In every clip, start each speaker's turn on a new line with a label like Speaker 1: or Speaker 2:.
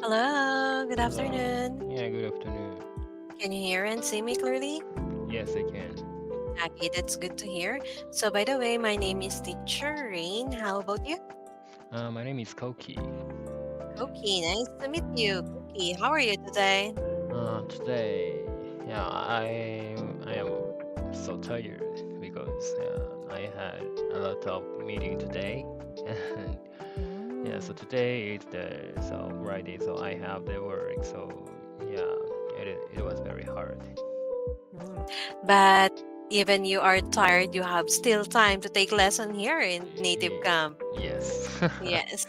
Speaker 1: Hello, good
Speaker 2: Hello.
Speaker 1: afternoon.
Speaker 2: Yeah, good afternoon.
Speaker 1: Can you hear and see me clearly?
Speaker 2: Yes, I can.
Speaker 1: Okay, that's good to hear. So, by the way, my name is Teacher Rain. How about you?
Speaker 2: My name is Koki.
Speaker 1: Cookie, nice to meet you. Cookie, how are you today?
Speaker 2: Today, yeah, I am so tired because I had a lot of meeting today, and yeah, so
Speaker 1: Mm,
Speaker 2: today is the Friday, so I have the work. So yeah, it was very hard.
Speaker 1: mm. But even you are tired, you have still time to take lesson here in native
Speaker 2: Yeah,
Speaker 1: camp.
Speaker 2: yes.
Speaker 1: Yes.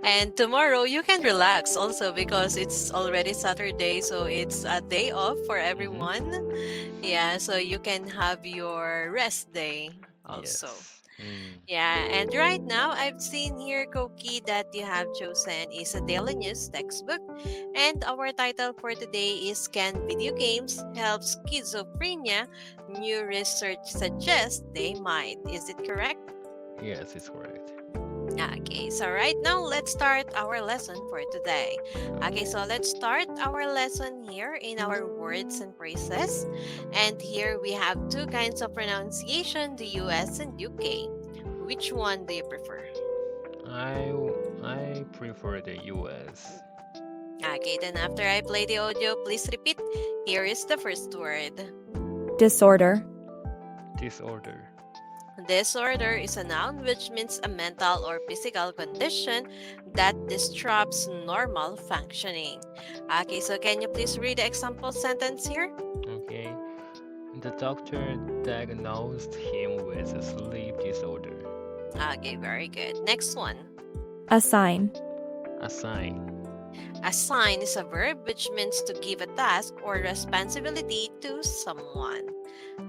Speaker 1: And tomorrow you can relax also because it's already Saturday, so it's a day off for
Speaker 2: Mm-hmm.
Speaker 1: everyone. Yeah, so you can have your rest day also.
Speaker 2: Yes. Mm.
Speaker 1: Yeah, and right now I've seen here, Koki, that you have chosen is a daily news textbook. And our title for today is Can Video Games Help Schizophrenia? New research suggests they might. Is it correct?
Speaker 2: Yes, it's correct.
Speaker 1: Okay, so right now let's start our lesson for today. Okay,
Speaker 2: Okay.
Speaker 1: so let's start our lesson here in our words and phrases. And here we have two kinds of pronunciation, the US and UK. Which one do you prefer?
Speaker 2: I I prefer the US.
Speaker 1: Okay, then after I play the audio, please repeat. Here is the first word.
Speaker 3: Disorder.
Speaker 2: Disorder.
Speaker 1: Disorder is a noun which means a mental or physical condition that disrupts normal functioning. Okay, so can you please read the example sentence here?
Speaker 2: Okay. The doctor diagnosed him with a sleep disorder.
Speaker 1: Okay, very good. Next one.
Speaker 3: Assign.
Speaker 2: Assign.
Speaker 1: Assign is a verb which means to give a task or responsibility to someone.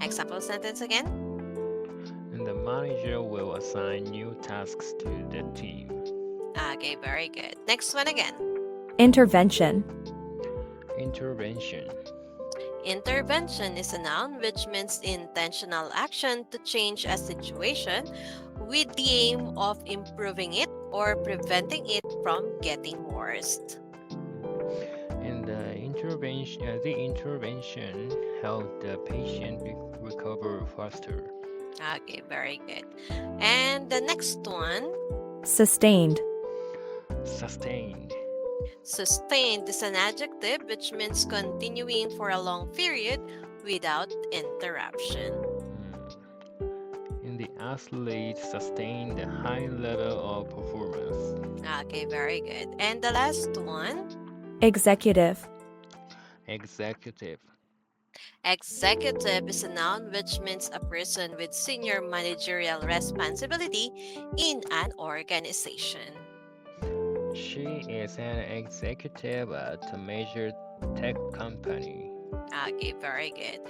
Speaker 1: Example sentence again.
Speaker 2: And the manager will assign new tasks to the team.
Speaker 1: Okay, very good. Next one again.
Speaker 3: Intervention.
Speaker 2: Intervention.
Speaker 1: Intervention is a noun which means intentional action to change a situation with the aim of improving it or preventing it from getting worse.
Speaker 2: And the intervention helped the patient recover faster.
Speaker 1: Okay, very good. And the next one,
Speaker 3: Sustained.
Speaker 2: Sustained.
Speaker 1: sustained is an adjective which means continuing for a long period without interruption.
Speaker 2: Hmm. And the athlete sustained a high level of performance.
Speaker 1: Okay, very good. And the last one,
Speaker 3: Executive.
Speaker 2: Executive.
Speaker 1: executive is a noun which means a person with senior managerial responsibility in an organization.
Speaker 2: She is an executive at a major tech company.
Speaker 1: Okay, very good.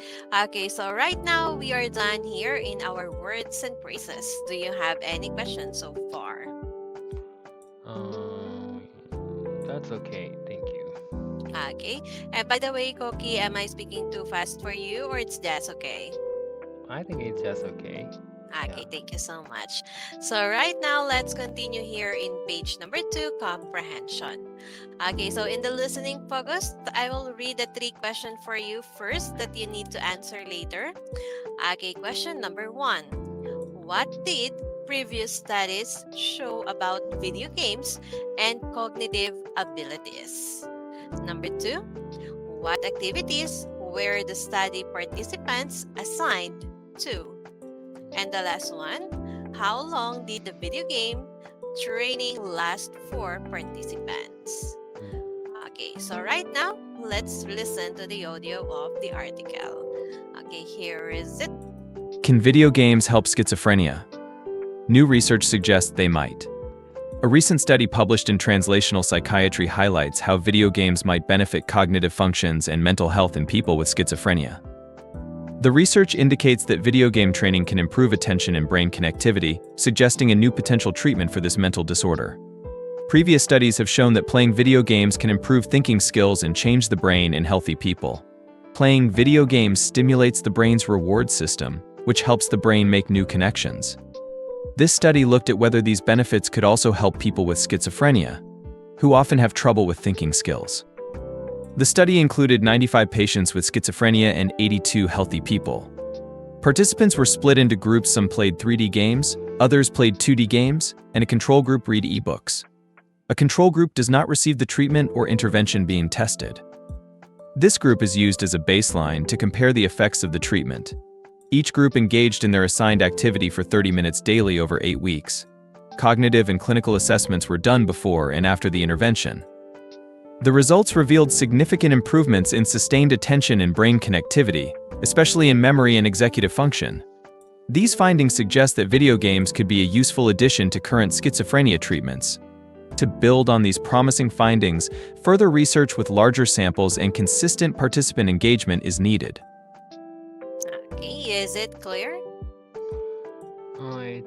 Speaker 1: Okay, so right now we are done here in our words and phrases. Do you have any questions so far?
Speaker 2: Um, that's okay. Thank you.
Speaker 1: Okay. And by the way, Koki, am I speaking too fast for you or it's just okay?
Speaker 2: I think it's just okay. Yeah.
Speaker 1: Okay, thank you so much. So right now, let's continue here in page number 2, comprehension. Okay, so in the listening focus, I will read the 3 questions for you first that you need to answer later. Okay, question number 1. What did previous studies show about video games and cognitive abilities? Number 2. What activities were the study participants assigned to? And the last one, how long did the video game training last for participants?
Speaker 2: Mm.
Speaker 1: Okay, so right now, let's listen to the audio of the article. Okay, here is it.
Speaker 4: Can video games help schizophrenia? New research suggests they might. A recent study published in Translational Psychiatry highlights how video games might benefit cognitive functions and mental health in people with schizophrenia. The research indicates that video game training can improve attention and brain connectivity, suggesting a new potential treatment for this mental disorder. Previous studies have shown that playing video games can improve thinking skills and change the brain in healthy people. Playing video games stimulates the brain's reward system, which helps the brain make new connections. This study looked at whether these benefits could also help people with schizophrenia, who often have trouble with thinking skills. The study included 95 patients with schizophrenia and 82 healthy people. Participants were split into groups. Some played 3D games, others played 2D games, and a control group read ebooks. A control group does not receive the treatment or intervention being tested. This group is used as a baseline to compare the effects of the treatment. Each group engaged in their assigned activity for 30 minutes daily over 8 weeks. Cognitive and clinical assessments were done before and after the intervention. The results revealed significant improvements in sustained attention and brain connectivity, especially in memory and executive function. These findings suggest that video games could be a useful addition to current schizophrenia treatments. To build on these promising findings, further research with larger samples and consistent participant engagement is needed.
Speaker 1: Okay, is it clear?
Speaker 2: It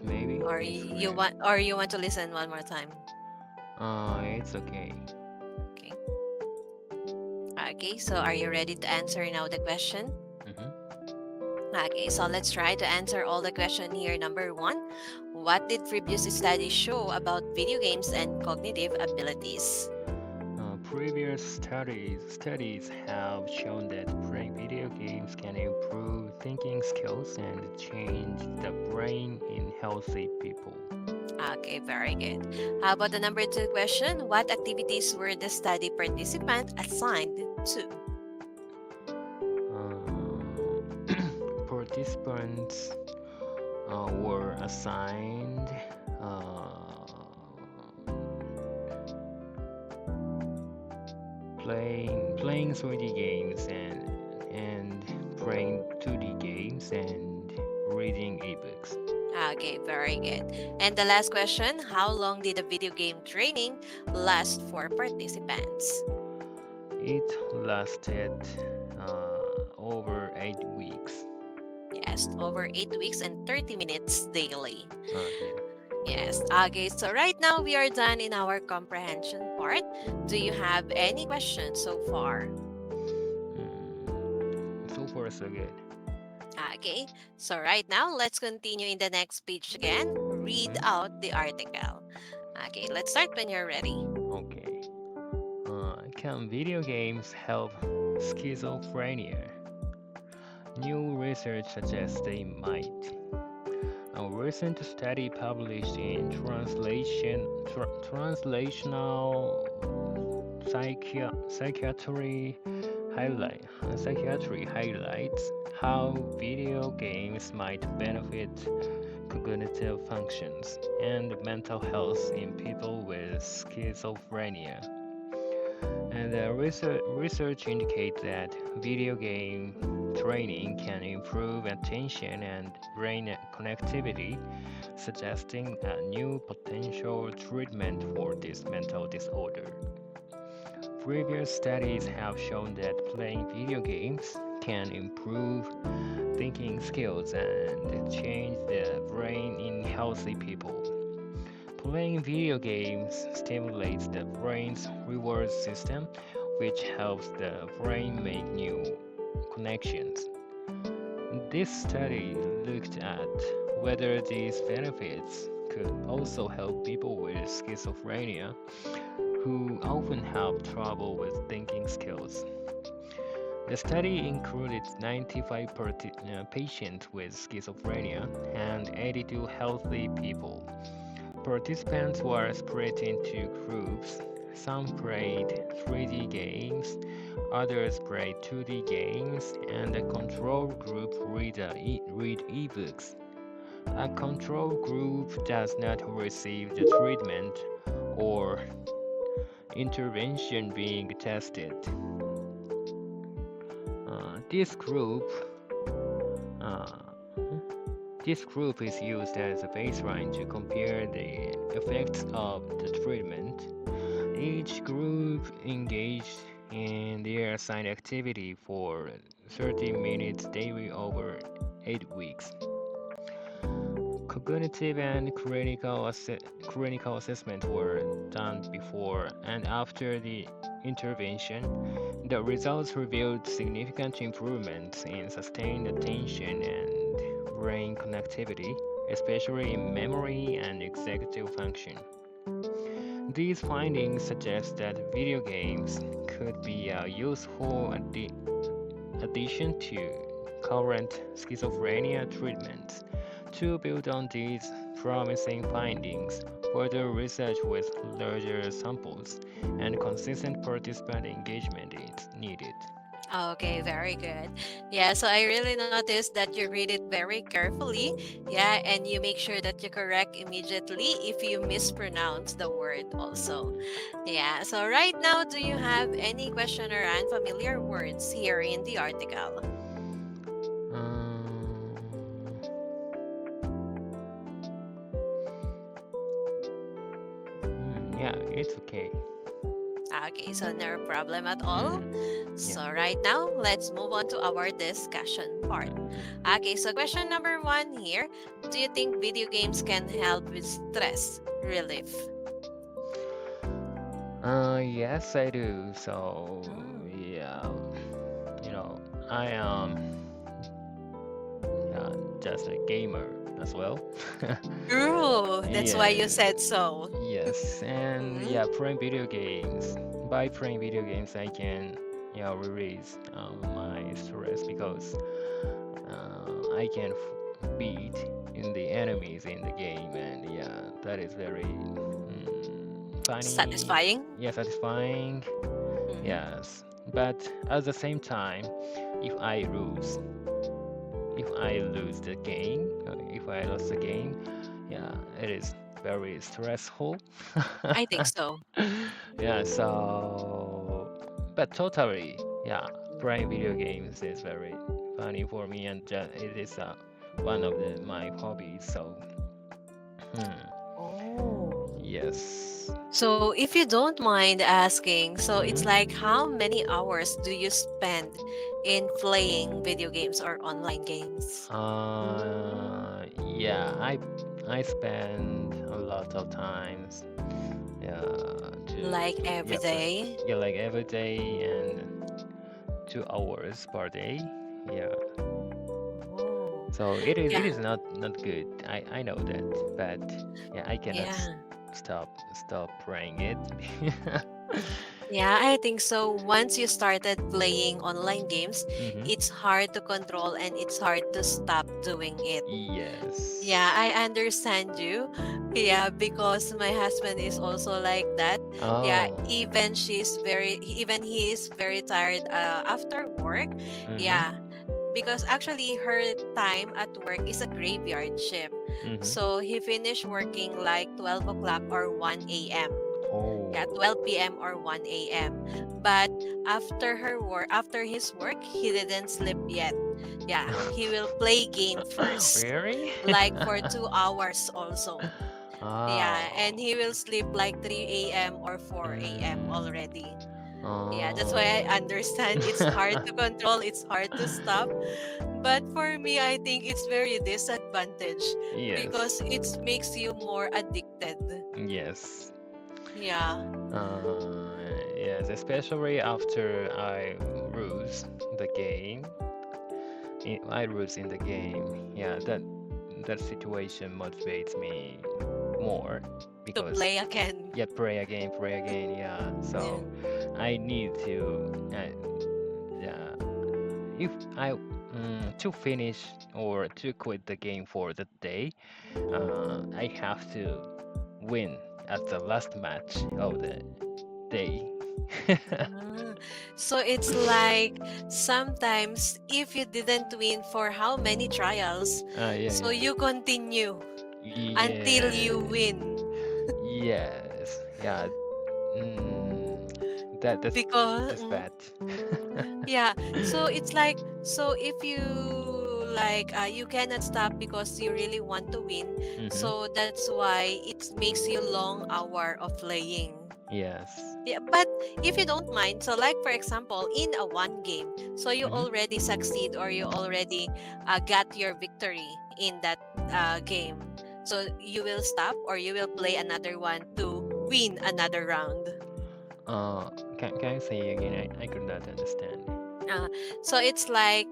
Speaker 2: maybe
Speaker 1: Or
Speaker 2: it's
Speaker 1: you
Speaker 2: clear.
Speaker 1: want or you want to listen one more time?
Speaker 2: It's okay.
Speaker 1: Okay. Okay, so are you ready to answer now the question?
Speaker 2: Mm-hmm.
Speaker 1: Okay, so let's try to answer all the question here. Number one, what did previous studies show about video games and cognitive abilities?
Speaker 2: Previous studies have shown that playing video games can improve thinking skills and change the brain in healthy people.
Speaker 1: Okay, very good. How about the number two question? What activities were the study participant assigned to?
Speaker 2: Participants were assigned uh, playing 3D games and playing 2D games and reading ebooks.
Speaker 1: Okay, very good. And the last question, how long did the video game training last for participants?
Speaker 2: It lasted over 8 weeks.
Speaker 1: Yes, over 8 weeks and 30 minutes daily.
Speaker 2: Yeah.
Speaker 1: Yes. Okay, so right now we are done in our comprehension part. Do you have any questions so far?
Speaker 2: So far, so good.
Speaker 1: Okay, so right now let's continue in the next page again. Read
Speaker 2: Mhm.
Speaker 1: out the article. Okay, let's start when you're ready.
Speaker 2: Okay. Can video games help schizophrenia? New research suggests they might. A recent study published in Translational Psychiatry Psychiatry highlights how video games might benefit cognitive functions and mental health in people with schizophrenia. And the research indicates that video game training can improve attention and brain connectivity, suggesting a new potential treatment for this mental disorder. Previous studies have shown that playing video games can improve thinking skills and change the brain in healthy people. Playing video games stimulates the brain's reward system, which helps the brain make new connections. This study looked at whether these benefits could also help people with schizophrenia who often have trouble with thinking skills. The study included 95 patients with schizophrenia and 82 healthy people. Participants were split into groups. Some played 3D games, others played 2D games, and the control group read ebooks. A control group does not receive the treatment or intervention being tested. Uh, this group uh, this group is used as a baseline to compare the effects of the treatment. Each group engaged in their assigned activity for 30 minutes daily over 8 weeks. Cognitive and clinical assessments were done before and after the intervention. The results revealed significant improvements in sustained attention and brain connectivity, especially in memory and executive function. These findings suggest that video games could be a useful addition to current schizophrenia treatments. To build on these promising findings, further research with larger samples and consistent participant engagement is needed.
Speaker 1: Okay, very good. Yeah, so I really noticed that you read it very carefully. Yeah, and you make sure that you correct immediately if you mispronounce the word also.
Speaker 2: Mhm.
Speaker 1: Yeah, so right now, do you have any question or unfamiliar words here in the article?
Speaker 2: Um, yeah, it's okay.
Speaker 1: Okay, so no problem at all.
Speaker 2: Yeah.
Speaker 1: So right now, let's move on to our discussion part. Okay, so question number one here. Do you think video games can help with stress relief?
Speaker 2: Yes, I do. So,
Speaker 1: Mm.
Speaker 2: yeah, you know, I am yeah, just a gamer as well.
Speaker 1: True. That's why you
Speaker 2: Yes,
Speaker 1: said so.
Speaker 2: yes, and
Speaker 1: Mm.
Speaker 2: yeah, playing video games. By playing video games, I can, release my stress because I can beat in the enemies in the game, and yeah, that is very funny,
Speaker 1: Satisfying.
Speaker 2: yeah, satisfying,
Speaker 1: Mm.
Speaker 2: yes. But at the same time, if I lose, if I lose the game, if I lost the game, yeah, it is very stressful.
Speaker 1: I think so.
Speaker 2: Yeah, so, but totally, yeah, playing video games is very funny for me, and it is one of my hobbies. So, hmm,
Speaker 1: Oh.
Speaker 2: yes.
Speaker 1: So if you don't mind asking, so it's
Speaker 2: Mm-hmm.
Speaker 1: like how many hours do you spend in playing video games or online games?
Speaker 2: Yeah, I spend a lot of times, yeah,
Speaker 1: Like
Speaker 2: to
Speaker 1: every
Speaker 2: yeah, play,
Speaker 1: day?
Speaker 2: yeah, like every day and 2 hours per day. Yeah,
Speaker 1: Oh.
Speaker 2: so
Speaker 1: Yeah.
Speaker 2: it is not good. I know that, but yeah, I cannot
Speaker 1: Yeah.
Speaker 2: stop playing it.
Speaker 1: Yeah, I think so. Once you started playing online games,
Speaker 2: Mm-hmm.
Speaker 1: it's hard to control and it's hard to stop doing it. Yeah,
Speaker 2: Yes.
Speaker 1: I understand you. Yeah, because my husband is also like that. Yeah,
Speaker 2: Oh.
Speaker 1: even he is very tired after work.
Speaker 2: Mm-hmm.
Speaker 1: Yeah, because actually her time at work is a graveyard shift.
Speaker 2: Mm-hmm.
Speaker 1: So he finished working like 12 o'clock or 1 a.m. Yeah,
Speaker 2: Oh.
Speaker 1: 12 p.m. or 1 a.m. But after his work, he didn't sleep yet. Yeah, he will play game first,
Speaker 2: Really?
Speaker 1: like for 2 hours also. Yeah, and
Speaker 2: Oh.
Speaker 1: he will sleep like 3 a.m. or 4 a.m.
Speaker 2: Mm.
Speaker 1: already. Yeah, that's why I
Speaker 2: Oh.
Speaker 1: understand it's hard to control, it's hard to stop. But for me, I think it's very disadvantage because
Speaker 2: Yes.
Speaker 1: it makes you more addicted.
Speaker 2: Yes.
Speaker 1: Yeah.
Speaker 2: Yes, especially after I lose the game. I lose in the game. Yeah, that situation motivates me more
Speaker 1: To
Speaker 2: because
Speaker 1: play again.
Speaker 2: yeah, pray again. Yeah,
Speaker 1: Yeah.
Speaker 2: so I need to yeah, if I to finish or to quit the game for the day, I have to win at the last match of the day.
Speaker 1: Ah, so it's like sometimes if you didn't win for how many trials,
Speaker 2: Yeah,
Speaker 1: so
Speaker 2: yeah.
Speaker 1: you continue until you
Speaker 2: Yeah.
Speaker 1: win.
Speaker 2: Yes. Yeah. Mm, that
Speaker 1: Because
Speaker 2: that's bad.
Speaker 1: yeah, so it's like so if you like you cannot stop because you really want to win.
Speaker 2: Mm-hmm.
Speaker 1: So that's why it makes you long hour of playing.
Speaker 2: Yes.
Speaker 1: Yeah, but if you don't mind, so like for example, in a one game, so you
Speaker 2: Mm-hmm.
Speaker 1: already succeed or you already got your victory in that game. So you will stop or you will play another one to win another round.
Speaker 2: Uh, can you say again? I could not understand.
Speaker 1: Uh, so it's like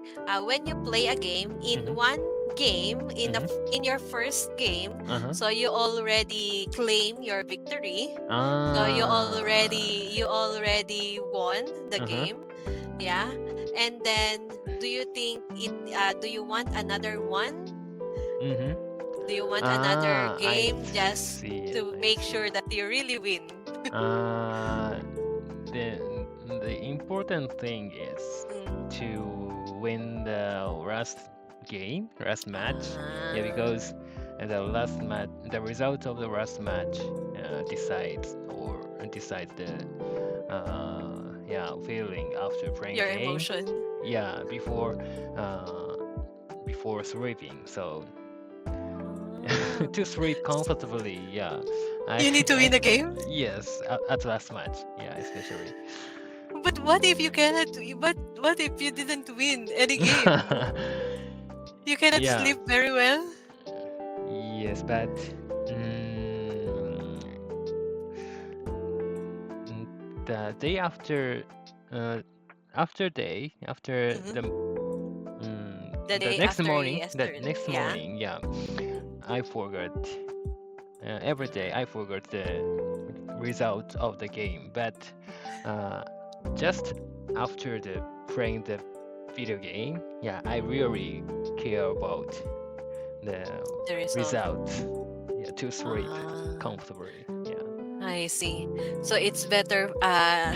Speaker 1: when you play a game in
Speaker 2: Mm-hmm.
Speaker 1: one game
Speaker 2: Mm-hmm.
Speaker 1: in your first game,
Speaker 2: Uh-huh.
Speaker 1: so you already claim your victory. So
Speaker 2: Ah.
Speaker 1: you already won the
Speaker 2: Uh-huh.
Speaker 1: game. Yeah. And then do you want another one?
Speaker 2: Mm-hmm.
Speaker 1: Do you want another
Speaker 2: Ah, I
Speaker 1: game just
Speaker 2: see it.
Speaker 1: to
Speaker 2: I
Speaker 1: make
Speaker 2: see.
Speaker 1: sure that you really win?
Speaker 2: Uh, the the important thing is
Speaker 1: Mm.
Speaker 2: to win the last game, last match. Yeah,
Speaker 1: Ah,
Speaker 2: because the last match, the result of the last match decides the yeah feeling after playing
Speaker 1: your
Speaker 2: game.
Speaker 1: emotion.
Speaker 2: Yeah, uh before sleeping. So
Speaker 1: Ah.
Speaker 2: to sleep comfortably, yeah. I
Speaker 1: You need to
Speaker 2: I
Speaker 1: win a game?
Speaker 2: yes, at last match, yeah, especially.
Speaker 1: But what if you cannot but what if you didn't win any game? You cannot
Speaker 2: Yeah,
Speaker 1: sleep very well?
Speaker 2: yes, but mm, mm, the day after, uh, after
Speaker 1: Mhm. The
Speaker 2: the
Speaker 1: day
Speaker 2: next
Speaker 1: after
Speaker 2: morning,
Speaker 1: yesterday, yeah?
Speaker 2: yeah, I forgot. Every day I forgot the result of the game, but uh, just after the playing the video game, yeah, I really care about the
Speaker 1: The result.
Speaker 2: result. Yeah, to sleep
Speaker 1: Ah,
Speaker 2: comfortably. Yeah.
Speaker 1: I see. So it's better.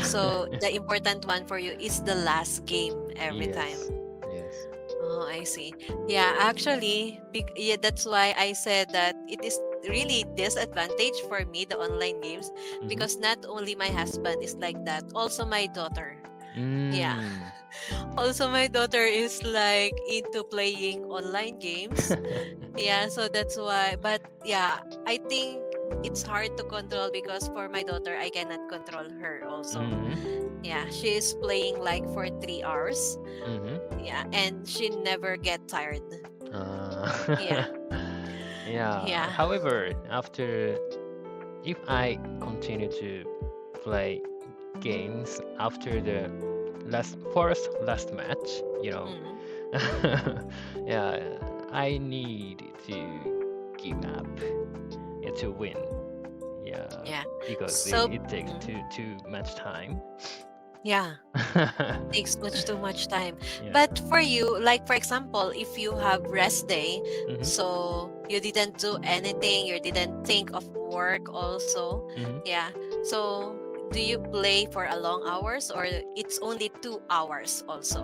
Speaker 1: So the important one for you is the last game every time.
Speaker 2: Yes. Yes.
Speaker 1: Oh, I see. Yeah, actually, yeah, that's why I said that it is really disadvantage for me the online games
Speaker 2: Mm-hmm.
Speaker 1: because not only my husband is like that, also my daughter. Yeah.
Speaker 2: Mm.
Speaker 1: Also my daughter is like into playing online games. Yeah, so that's why. But yeah, I think it's hard to control because for my daughter, I cannot control her also.
Speaker 2: Mm-hmm.
Speaker 1: Yeah, she is playing like for 3 hours.
Speaker 2: Mm-hmm.
Speaker 1: Yeah, and she never get tired.
Speaker 2: Uh,
Speaker 1: Yeah,
Speaker 2: yeah.
Speaker 1: yeah.
Speaker 2: However, after if I continue to play games after the last match, you know,
Speaker 1: Mm,
Speaker 2: yeah, I need to give up to win. Yeah,
Speaker 1: yeah.
Speaker 2: because
Speaker 1: So,
Speaker 2: it takes
Speaker 1: mm,
Speaker 2: too much time.
Speaker 1: yeah, takes much too much time.
Speaker 2: Yeah.
Speaker 1: But for you, like for example, if you have rest day,
Speaker 2: Mhm.
Speaker 1: so you didn't do anything, you didn't think of work also.
Speaker 2: Mhm.
Speaker 1: Yeah. So do you play for a long hours or it's only 2 hours also?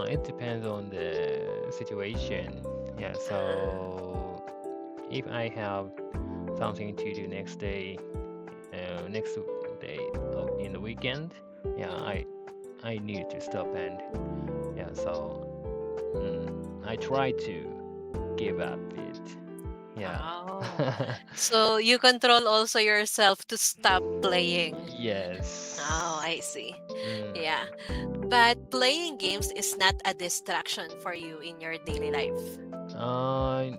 Speaker 2: It depends on the situation. Yeah.
Speaker 1: Ah.
Speaker 2: So if I have something to do next day in the weekend, yeah,
Speaker 1: Mm-hmm.
Speaker 2: I need to stop and yeah. So I try to give up it. Yeah.
Speaker 1: Oh. So you control also yourself to stop playing. Oh,
Speaker 2: Yes.
Speaker 1: I see.
Speaker 2: Mm.
Speaker 1: Yeah. But playing games is not a distraction for you in your daily life.
Speaker 2: Uh,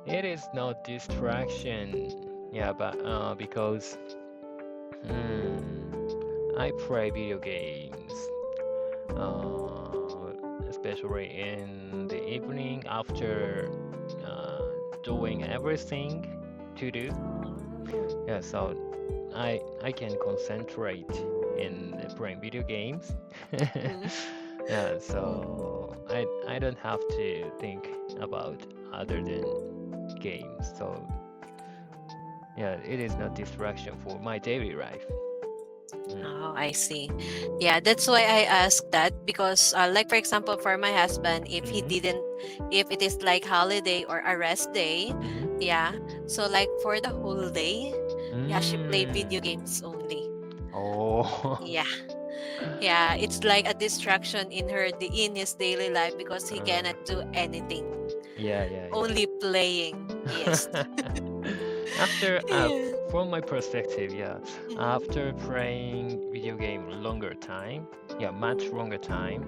Speaker 2: it is no distraction. Yeah, but because I play video games, especially in the evening after uh, doing everything to do.
Speaker 1: Oh.
Speaker 2: Yeah, so I can concentrate in playing video games.
Speaker 1: Mm.
Speaker 2: Yeah, so I don't have to think about other than games. So yeah, it is not distraction for my daily life. Mm.
Speaker 1: Oh, I see. Yeah, that's why I asked that because, like for example, for my husband,
Speaker 2: Mm-hmm.
Speaker 1: if it is like holiday or a rest day,
Speaker 2: Mm-hmm.
Speaker 1: yeah. So like for the whole day, yeah, she play video
Speaker 2: Mm.
Speaker 1: games only.
Speaker 2: Oh.
Speaker 1: Yeah, yeah. It's like a distraction in his daily life because he
Speaker 2: Uh,
Speaker 1: cannot do anything,
Speaker 2: yeah, yeah,
Speaker 1: only playing. Yes.
Speaker 2: yeah. After,
Speaker 1: Yeah.
Speaker 2: from my perspective, yeah,
Speaker 1: Mhm.
Speaker 2: after playing video game longer time, yeah, much
Speaker 1: Mhm.
Speaker 2: longer time,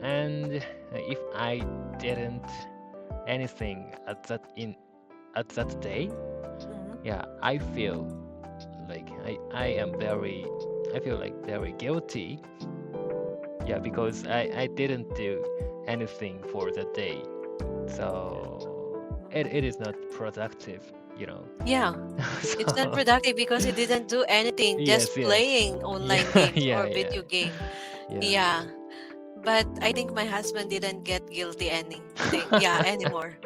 Speaker 2: and if I didn't anything at that day,
Speaker 1: Mhm.
Speaker 2: yeah, I feel like I feel like very guilty. Yeah, because I didn't do anything for the day. So it is not productive, you know.
Speaker 1: Yeah, it's not
Speaker 2: So
Speaker 1: productive because he didn't do anything, just
Speaker 2: yes, yes.
Speaker 1: playing
Speaker 2: Yeah,
Speaker 1: online games
Speaker 2: yeah,
Speaker 1: or
Speaker 2: yeah.
Speaker 1: video game.
Speaker 2: Yeah.
Speaker 1: Yeah, but I think my husband didn't get guilty anything. Yeah, anymore.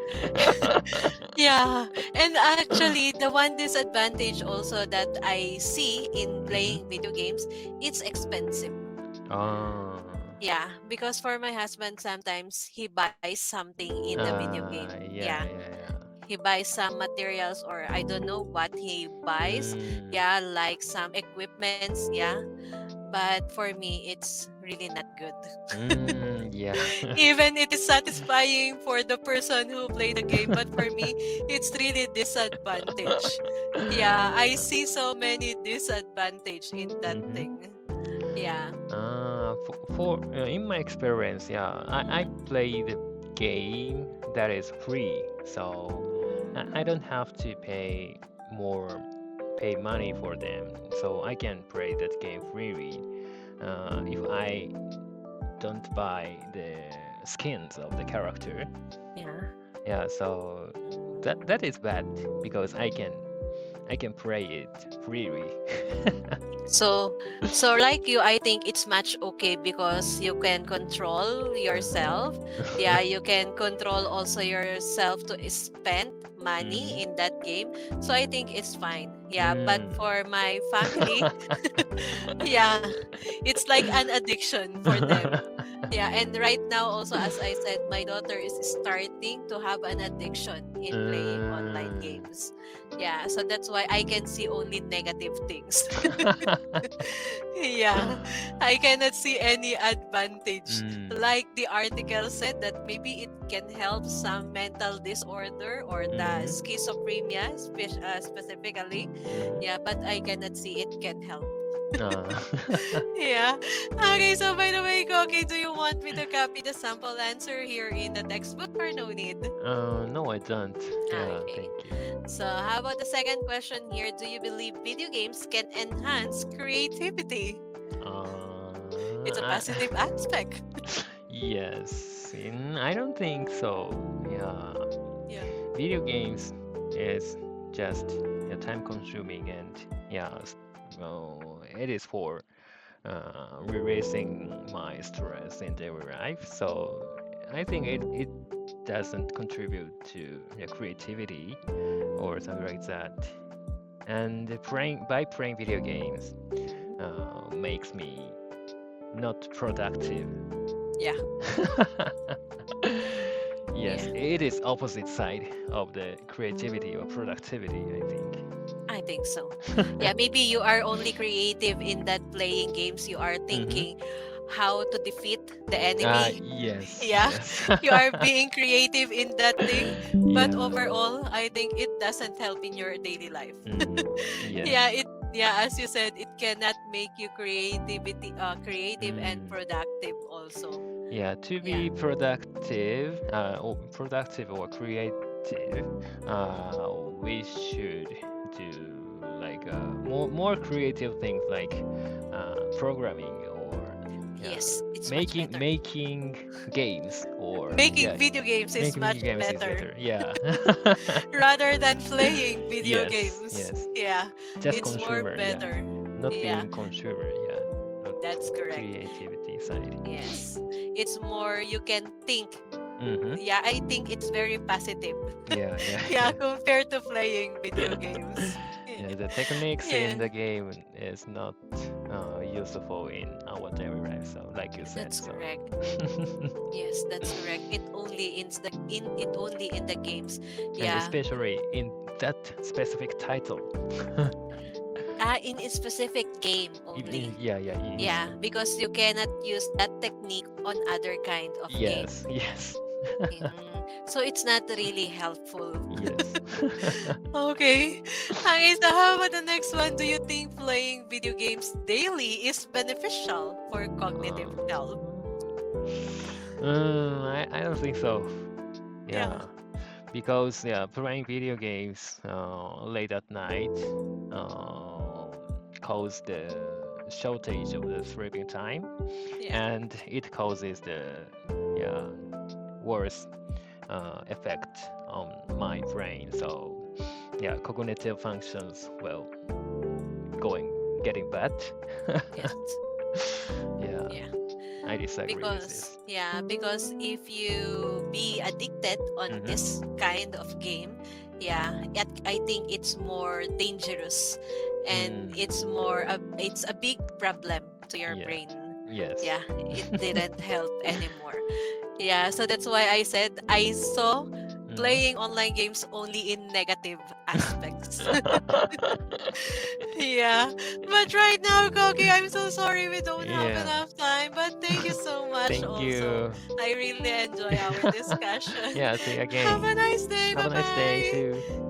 Speaker 1: Yeah, and actually, the one disadvantage also that I see in
Speaker 2: Mm-hmm.
Speaker 1: playing video games, it's expensive.
Speaker 2: Oh.
Speaker 1: Yeah, because for my husband, sometimes he buys something in the video game. Yeah,
Speaker 2: Yeah, yeah, yeah.
Speaker 1: he buys some materials, or I don't know what he buys.
Speaker 2: Mm,
Speaker 1: Yeah, like some equipments. Yeah, but for me, it's really not good.
Speaker 2: yeah.
Speaker 1: Even it is satisfying for the person who play the game, but for me, it's really disadvantage. Yeah, I see so many disadvantage in that thing.
Speaker 2: Mm-hmm.
Speaker 1: Yeah.
Speaker 2: In my experience, yeah, I
Speaker 1: Mhm.
Speaker 2: play the game that is free, so I don't have to more pay money for them, so I can play that game freely. If I don't buy the skins of the character,
Speaker 1: Yeah.
Speaker 2: yeah, so that is bad because I can play it freely.
Speaker 1: So, so like you, I think it's much okay because you can control yourself. Yeah, you can control also yourself to spend money
Speaker 2: Mm-hmm.
Speaker 1: in that game. So I think it's fine. Yeah, but
Speaker 2: Mm.
Speaker 1: for my family, yeah, it's like an addiction for them. Yeah, and right now also, as I said, my daughter is starting to have an addiction in playing online
Speaker 2: Mm.
Speaker 1: games. Yeah, so that's why I can see only negative things. Yeah, I cannot see any advantage.
Speaker 2: Mm.
Speaker 1: Like the article said that maybe it can help some mental disorder or the
Speaker 2: Mhm.
Speaker 1: schizophrenia specifically.
Speaker 2: Mhm.
Speaker 1: Yeah, but I cannot see it can help.
Speaker 2: Uh,
Speaker 1: Yeah. Okay, so by the way, Koki, do you want me to copy the sample answer here in the textbook or no need?
Speaker 2: no, I don't. Yeah,
Speaker 1: Okay.
Speaker 2: thank you.
Speaker 1: So, how about the second question here? Do you believe video games can enhance creativity? It's a
Speaker 2: I,
Speaker 1: positive aspect.
Speaker 2: yes, I don't think so. Yeah,
Speaker 1: Yeah.
Speaker 2: video games is just time consuming and yeah, it is for releasing my stress in daily life. So I think it doesn't contribute to creativity or something like that. And playing video games
Speaker 1: Mhm.
Speaker 2: makes me not productive.
Speaker 1: Yeah.
Speaker 2: Yes,
Speaker 1: Yeah.
Speaker 2: it is opposite side of the creativity or productivity, I think.
Speaker 1: I think so. Yeah, maybe you are only creative in that playing games. You are
Speaker 2: Mm-hmm.
Speaker 1: thinking how to defeat the enemy.
Speaker 2: Yes,
Speaker 1: Yeah,
Speaker 2: yes.
Speaker 1: you are being creative in that thing, but
Speaker 2: Yeah.
Speaker 1: overall, I think it doesn't help in your daily life.
Speaker 2: Mm,
Speaker 1: Yeah,
Speaker 2: yes.
Speaker 1: as you said, it cannot make you creative and
Speaker 2: Mm.
Speaker 1: productive also.
Speaker 2: Yeah, to
Speaker 1: Yeah.
Speaker 2: be productive or creative, we should do like more creative things like programming or yeah,
Speaker 1: Yes, it's much better.
Speaker 2: making games or
Speaker 1: Making
Speaker 2: yeah,
Speaker 1: video games is
Speaker 2: making
Speaker 1: much
Speaker 2: games is
Speaker 1: better
Speaker 2: better. Yeah.
Speaker 1: rather than playing video
Speaker 2: Yes,
Speaker 1: games.
Speaker 2: yes.
Speaker 1: Yeah,
Speaker 2: Just
Speaker 1: it's more
Speaker 2: consumer, yeah.
Speaker 1: better.
Speaker 2: Not
Speaker 1: Yeah,
Speaker 2: being consumer, yeah. Not
Speaker 1: that's correct.
Speaker 2: creativity side.
Speaker 1: Yes, it's more you can think.
Speaker 2: Mm-hmm.
Speaker 1: Yeah, I think it's very positive.
Speaker 2: Yeah, yeah,
Speaker 1: Yeah,
Speaker 2: yeah.
Speaker 1: compared to playing video games.
Speaker 2: Yeah, the techniques in
Speaker 1: Yeah,
Speaker 2: the game is not useful in our daily life, so like you said,
Speaker 1: that's
Speaker 2: so.
Speaker 1: correct. Yes, that's correct. It only in the games.
Speaker 2: And
Speaker 1: Yeah.
Speaker 2: especially in that specific title.
Speaker 1: In a specific game only.
Speaker 2: Yeah, yeah, it is.
Speaker 1: Yeah, because you cannot use that technique on other kind of game.
Speaker 2: Yes, yes,
Speaker 1: So it's not really helpful.
Speaker 2: yes.
Speaker 1: Okay. Okay, so how about the next one? Do you think playing video games daily is beneficial for cognitive health?
Speaker 2: I don't think so.
Speaker 1: Yeah.
Speaker 2: Yeah, because yeah, playing video games late at night uh, cause the shortage of the sleeping time,
Speaker 1: Yeah.
Speaker 2: and it causes the yeah worse effect on my brain. So yeah, cognitive functions well going getting bad.
Speaker 1: Yes.
Speaker 2: Yeah,
Speaker 1: Yeah.
Speaker 2: I disagree with
Speaker 1: Because
Speaker 2: this.
Speaker 1: because if you be addicted on
Speaker 2: Mm-hmm.
Speaker 1: this kind of game, I think it's more dangerous, and
Speaker 2: Mm,
Speaker 1: it's a big problem to your
Speaker 2: yeah.
Speaker 1: brain.
Speaker 2: Yes.
Speaker 1: Yeah, it didn't help anymore. Yeah, so that's why I said I saw
Speaker 2: Mm-hmm.
Speaker 1: playing online games only in negative aspects. Yeah. But right now, Koki, I'm so sorry we don't have
Speaker 2: Yeah.
Speaker 1: enough time. But thank you so much
Speaker 2: Thank
Speaker 1: also.
Speaker 2: you.
Speaker 1: I really enjoy our discussion.
Speaker 2: Yeah, see you
Speaker 1: Have
Speaker 2: again.
Speaker 1: a nice day.
Speaker 2: Have
Speaker 1: Bye
Speaker 2: a nice day
Speaker 1: bye.
Speaker 2: too.